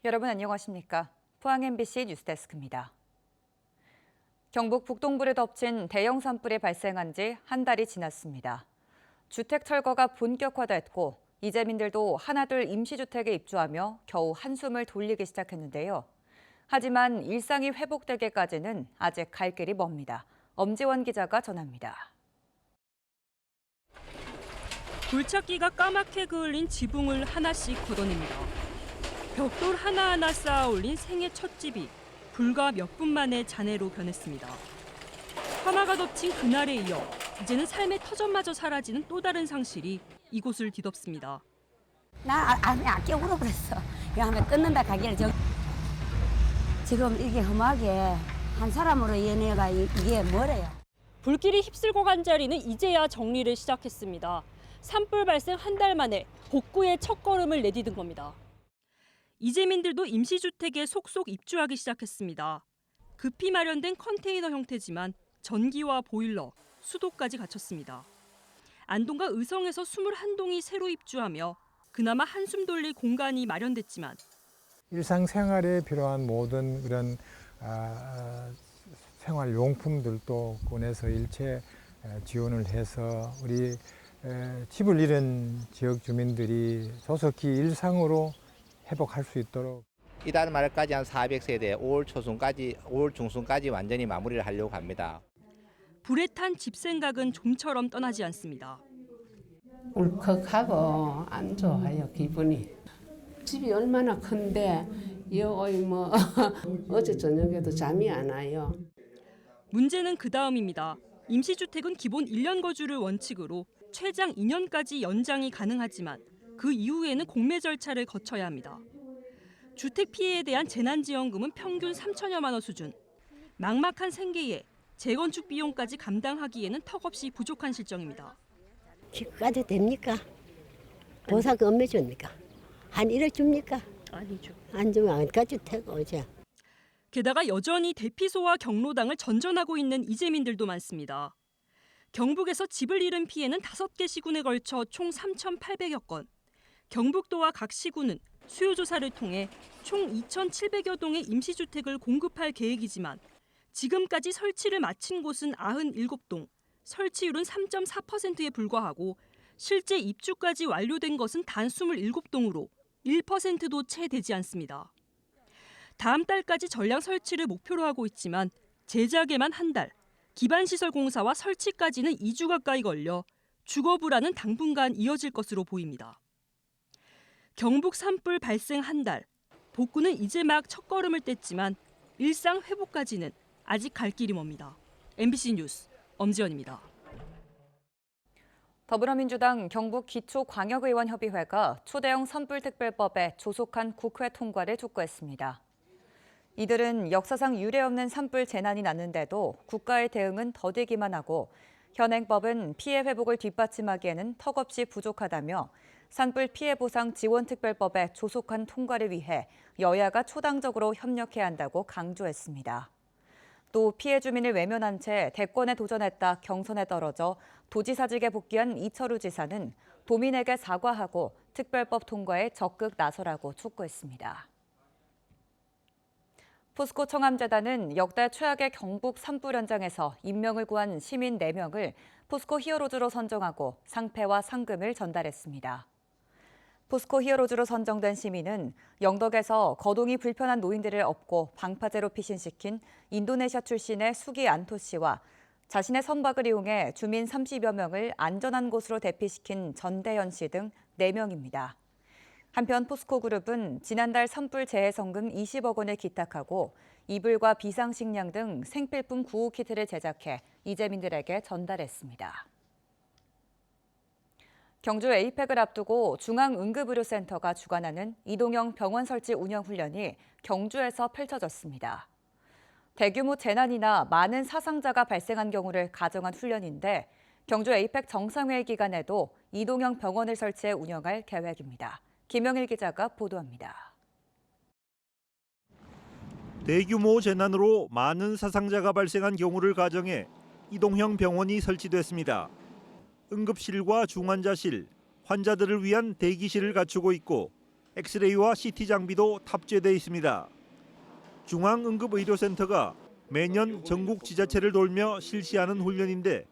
여러분 안녕하십니까? 포항 MBC 뉴스데스크입니다. 경북 북동부를 덮친 대형 산불이 발생한 지 한 달이 지났습니다. 주택 철거가 본격화됐고 이재민들도 하나둘 임시주택에 입주하며 겨우 한숨을 돌리기 시작했는데요. 하지만 일상이 회복되기까지는 아직 갈 길이 멉니다. 엄지원 기자가 전합니다. 굴착기가 까맣게 그을린 지붕을 하나씩 걷어냅니다. 벽돌 하나하나 쌓아 올린 생애 첫 집이 불과 몇 분 만에 잔해로 변했습니다. 화마가 덮친 그날에 이어 이제는 삶의 터전마저 사라지는 또 다른 상실이 이곳을 뒤덮습니다. 나 아껴 울어버렸어. 이거 하면 끊는다 가게를 지금 이게 험하게 한 사람으로 연애가 이게 뭐래요? 불길이 휩쓸고 간 자리는 이제야 정리를 시작했습니다. 산불 발생 한 달 만에 복구의 첫걸음을 내디딘 겁니다. 이재민들도 임시주택에 속속 입주하기 시작했습니다. 급히 마련된 컨테이너 형태지만 전기와 보일러, 수도까지 갖췄습니다. 안동과 의성에서 21동이 새로 입주하며 그나마 한숨 돌릴 공간이 마련됐지만 일상생활에 필요한 모든 그런 생활용품들도 군에서 일체 지원을 해서 우리 집을 잃은 지역 주민들이 조속히 일상으로 회복할 수 있도록 이달 말까지 한 400세대, 5월 중순까지 완전히 마무리를 하려고 합니다. 불에 탄 집 생각은 좀처럼 떠나지 않습니다. 울컥하고 안 좋아요, 기분이. 집이 얼마나 큰데 어제 저녁에도 잠이 안 와요. 문제는 그 다음입니다. 임시주택은 기본 1년 거주를 원칙으로 최장 2년까지 연장이 가능하지만 그 이후에는 공매 절차를 거쳐야 합니다. 주택 피해에 대한 재난지원금은 평균 3천여만 원 수준. 막막한 생계에 재건축 비용까지 감당하기에는 턱없이 부족한 실정입니다. 집까지 됩니까? 보상금 얼마 줍니까? 한 1억 줍니까? 아니죠. 안 주면 안까지 태고 오죠. 게다가 여전히 대피소와 경로당을 전전하고 있는 이재민들도 많습니다. 경북에서 집을 잃은 피해는 5개 시군에 걸쳐 총 3,800여 건. 경북도와 각 시군은 수요조사를 통해 총 2,700여 동의 임시주택을 공급할 계획이지만 지금까지 설치를 마친 곳은 97동, 설치율은 3.4%에 불과하고 실제 입주까지 완료된 것은 단 27동으로 1%도 채 되지 않습니다. 다음 달까지 전량 설치를 목표로 하고 있지만 제작에만 한 달, 기반시설 공사와 설치까지는 2주 가까이 걸려 주거 불안은 당분간 이어질 것으로 보입니다. 경북 산불 발생 한 달, 복구는 이제 막 첫걸음을 뗐지만 일상 회복까지는 아직 갈 길이 멉니다. MBC 뉴스 엄지연입니다. 더불어민주당 경북 기초광역의원협의회가 초대형 산불특별법의 조속한 국회 통과를 촉구했습니다. 이들은 역사상 유례없는 산불 재난이 났는데도 국가의 대응은 더디기만 하고 현행법은 피해 회복을 뒷받침하기에는 턱없이 부족하다며 산불 피해 보상 지원특별법의 조속한 통과를 위해 여야가 초당적으로 협력해야 한다고 강조했습니다. 또 피해 주민을 외면한 채 대권에 도전했다 경선에 떨어져 도지사직에 복귀한 이철우 지사는 도민에게 사과하고 특별법 통과에 적극 나서라고 촉구했습니다. 포스코 청암재단은 역대 최악의 경북 산불 현장에서 인명을 구한 시민 4명을 포스코 히어로즈로 선정하고 상패와 상금을 전달했습니다. 포스코 히어로즈로 선정된 시민은 영덕에서 거동이 불편한 노인들을 업고 방파제로 피신시킨 인도네시아 출신의 수기 안토 씨와 자신의 선박을 이용해 주민 30여 명을 안전한 곳으로 대피시킨 전대현 씨 등 4명입니다. 한편 포스코그룹은 지난달 산불 재해성금 20억 원을 기탁하고 이불과 비상식량 등 생필품 구호 키트를 제작해 이재민들에게 전달했습니다. 경주 에이펙을 앞두고 중앙응급의료센터가 주관하는 이동형 병원 설치 운영 훈련이 경주에서 펼쳐졌습니다. 대규모 재난이나 많은 사상자가 발생한 경우를 가정한 훈련인데 경주 에이펙 정상회의 기간에도 이동형 병원을 설치해 운영할 계획입니다. 김영일 기자가 보도합니다. 대규모 재난으로 많은 사상자가 발생한 경우를 가정해 이동형 병원이 설치됐습니다. 응급실과 중환자실, 환자들을 위한 대기실을 갖추고 있고 엑스레이와 CT 장비도 탑재돼 있습니다. 중앙응급의료센터가 매년 전국 지자체를 돌며 실시하는 훈련인데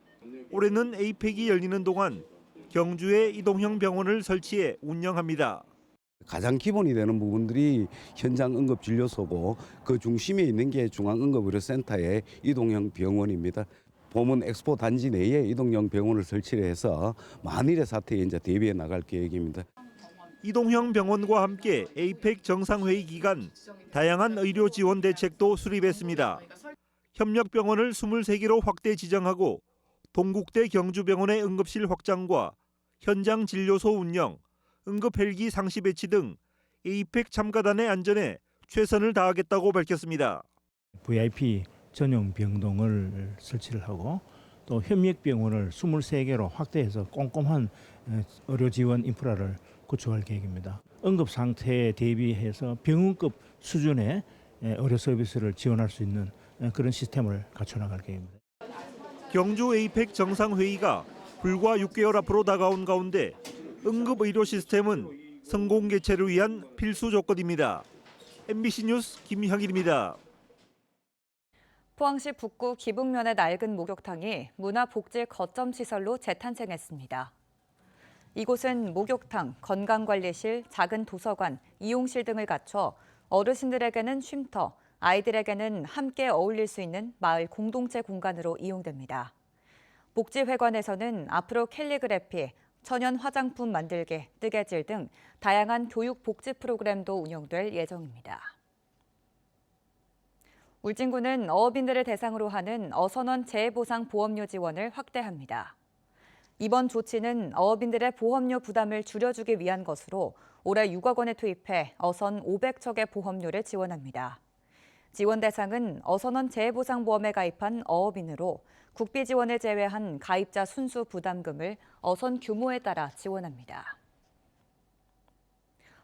올해는 에이펙이 열리는 동안 경주에 이동형 병원을 설치해 운영합니다. 가장 기본이 되는 부분들이 현장 응급진료소고 그 중심에 있는 게 중앙응급의료센터의 이동형 병원입니다. 봄은 엑스포 단지 내에 이동형 병원을 설치를 해서 만일의 사태에 이제 대비해 나갈 계획입니다. 이동형 병원과 함께 에이펙 정상회의 기간 다양한 의료 지원 대책도 수립했습니다. 협력병원을 23개로 확대 지정하고 동국대 경주병원의 응급실 확장과 현장 진료소 운영, 응급 헬기 상시 배치 등 에이펙 참가단의 안전에 최선을 다하겠다고 밝혔습니다. VIP 전용 병동을 설치를 하고 또 협력병원을 23개로 확대해서 꼼꼼한 의료 지원 인프라를 구축할 계획입니다. 응급 상태에 대비해서 병원급 수준의 의료 서비스를 지원할 수 있는 그런 시스템을 갖춰 나갈 계획입니다. 경주 에이펙 정상회의가 불과 6개월 앞으로 다가온 가운데 응급의료 시스템은 성공 개최를 위한 필수 조건입니다. MBC 뉴스 김형일입니다. 포항시 북구 기북면의 낡은 목욕탕이 문화복지 거점 시설로 재탄생했습니다. 이곳은 목욕탕, 건강관리실, 작은 도서관, 이용실 등을 갖춰 어르신들에게는 쉼터, 아이들에게는 함께 어울릴 수 있는 마을 공동체 공간으로 이용됩니다. 복지회관에서는 앞으로 캘리그래피, 천연 화장품 만들기, 뜨개질 등 다양한 교육 복지 프로그램도 운영될 예정입니다. 울진군은 어업인들을 대상으로 하는 어선원 재해보상 보험료 지원을 확대합니다. 이번 조치는 어업인들의 보험료 부담을 줄여주기 위한 것으로 올해 6억 원을 투입해 어선 500척의 보험료를 지원합니다. 지원 대상은 어선원 재해보상보험에 가입한 어업인으로 국비 지원을 제외한 가입자 순수 부담금을 어선 규모에 따라 지원합니다.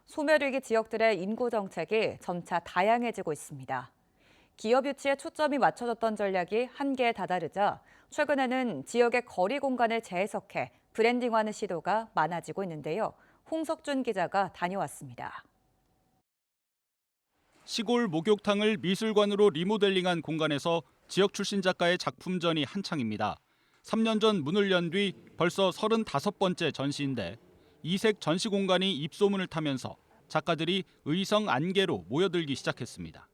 소멸위기 지역들의 인구 정책이 점차 다양해지고 있습니다. 기업 유치에 초점이 맞춰졌던 전략이 한계에 다다르자 최근에는 지역의 거리 공간을 재해석해 브랜딩하는 시도가 많아지고 있는데요. 홍석준 기자가 다녀왔습니다. 시골 목욕탕을 미술관으로 리모델링한 공간에서 지역 출신 작가의 작품전이 한창입니다. 3년 전 문을 연 뒤 벌써 35번째 전시인데 이색 전시 공간이 입소문을 타면서 작가들이 의성 안개로 모여들기 시작했습니다.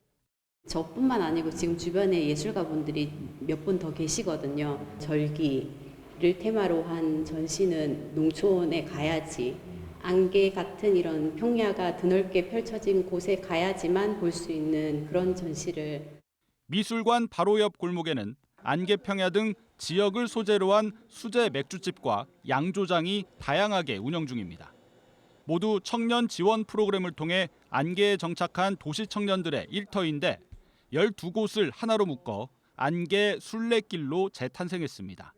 저뿐만 아니고 지금 주변에 예술가분들이 몇 분 더 계시거든요. 절기를 테마로 한 전시는 농촌에 가야지, 안개 같은 이런 평야가 드넓게 펼쳐진 곳에 가야지만 볼 수 있는 그런 전시를. 미술관 바로 옆 골목에는 안개 평야 등 지역을 소재로 한 수제 맥주집과 양조장이 다양하게 운영 중입니다. 모두 청년 지원 프로그램을 통해 안개에 정착한 도시 청년들의 일터인데 12곳을 하나로 묶어 안개 순례길로 재탄생했습니다.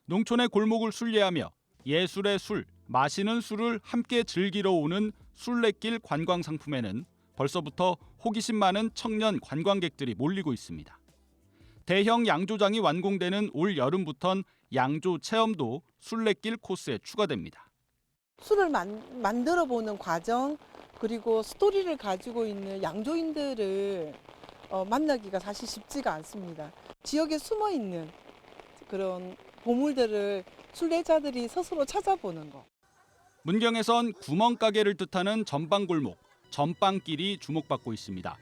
농촌의 골목을 순례하며 예술의 술, 마시는 술을 함께 즐기러 오는 순례길 관광 상품에는 벌써부터 호기심 많은 청년 관광객들이 몰리고 있습니다. 대형 양조장이 완공되는 올 여름부턴 양조 체험도 순례길 코스에 추가됩니다. 술을 만들어 보는 과정, 그리고 스토리를 가지고 있는 양조인들을 만나기가 사실 쉽지가 않습니다. 지역에 숨어 있는 그런 보물들을 순례자들이 스스로 찾아보는 거. 문경에선 구멍가게를 뜻하는 전방골목, 전방길이 주목받고 있습니다.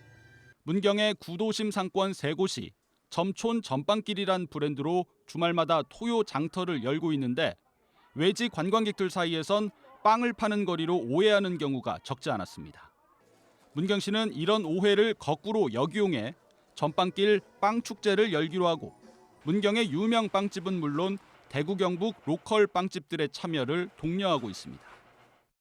문경의 구도심 상권 3곳이 점촌 전방길이란 브랜드로 주말마다 토요 장터를 열고 있는데 외지 관광객들 사이에선 빵을 파는 거리로 오해하는 경우가 적지 않았습니다. 문경시는 이런 오해를 거꾸로 역이용해 전방길 빵축제를 열기로 하고 문경의 유명 빵집은 물론 대구 경북 로컬 빵집들의 참여를 독려하고 있습니다.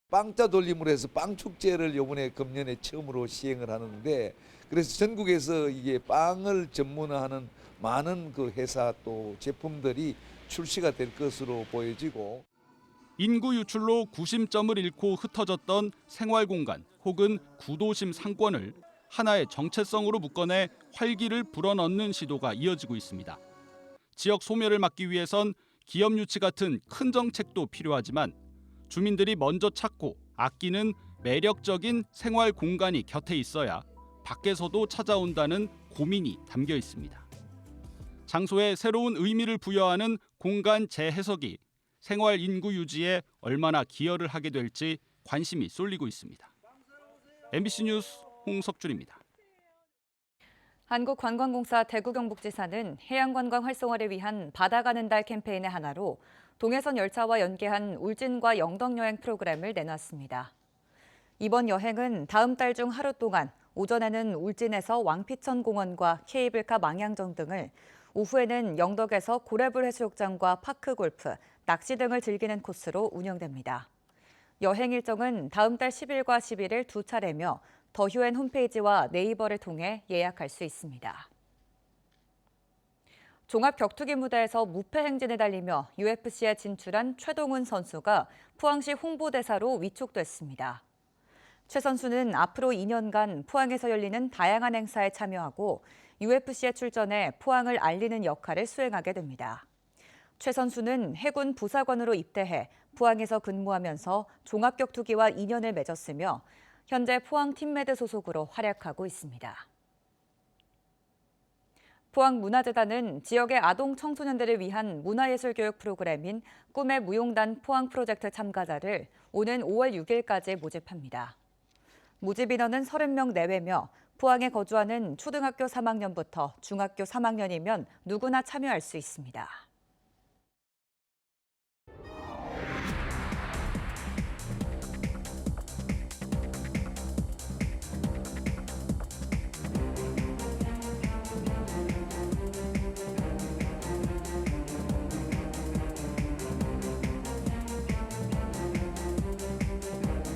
빵자 돌림으로 해서 빵축제를 이번에 금년에 처음으로 시행을 하는데 그래서 전국에서 이게 빵을 전문화하는 많은 그 회사 또 제품들이 출시가 될 것으로 보여지고 인구 유출로 구심점을 잃고 흩어졌던 생활공간 혹은 구도심 상권을 하나의 정체성으로 묶어내 활기를 불어넣는 시도가 이어지고 있습니다. 지역 소멸을 막기 위해선 기업 유치 같은 큰 정책도 필요하지만 주민들이 먼저 찾고 아끼는 매력적인 생활 공간이 곁에 있어야 밖에서도 찾아온다는 고민이 담겨 있습니다. 장소에 새로운 의미를 부여하는 공간 재해석이 생활 인구 유지에 얼마나 기여를 하게 될지 관심이 쏠리고 있습니다. MBC 뉴스 홍석준입니다. 한국관광공사 대구경북지사는 해양관광 활성화를 위한 바다 가는 달 캠페인의 하나로 동해선 열차와 연계한 울진과 영덕 여행 프로그램을 내놨습니다. 이번 여행은 다음 달 중 하루 동안 오전에는 울진에서 왕피천 공원과 케이블카 망향정 등을, 오후에는 영덕에서 고래불 해수욕장과 파크 골프, 낚시 등을 즐기는 코스로 운영됩니다. 여행 일정은 다음 달 10일과 11일 두 차례며 더휴엔 홈페이지와 네이버를 통해 예약할 수 있습니다. 종합격투기 무대에서 무패 행진에 달리며 UFC에 진출한 최동훈 선수가 포항시 홍보대사로 위촉됐습니다. 최 선수는 앞으로 2년간 포항에서 열리는 다양한 행사에 참여하고 UFC에 출전해 포항을 알리는 역할을 수행하게 됩니다. 최 선수는 해군 부사관으로 입대해 포항에서 근무하면서 종합격투기와 인연을 맺었으며 현재 포항 팀메드 소속으로 활약하고 있습니다. 포항문화재단은 지역의 아동 청소년들을 위한 문화예술교육 프로그램인 꿈의 무용단 포항 프로젝트 참가자를 오는 5월 6일까지 모집합니다. 모집 인원은 30명 내외며 포항에 거주하는 초등학교 3학년부터 중학교 3학년이면 누구나 참여할 수 있습니다.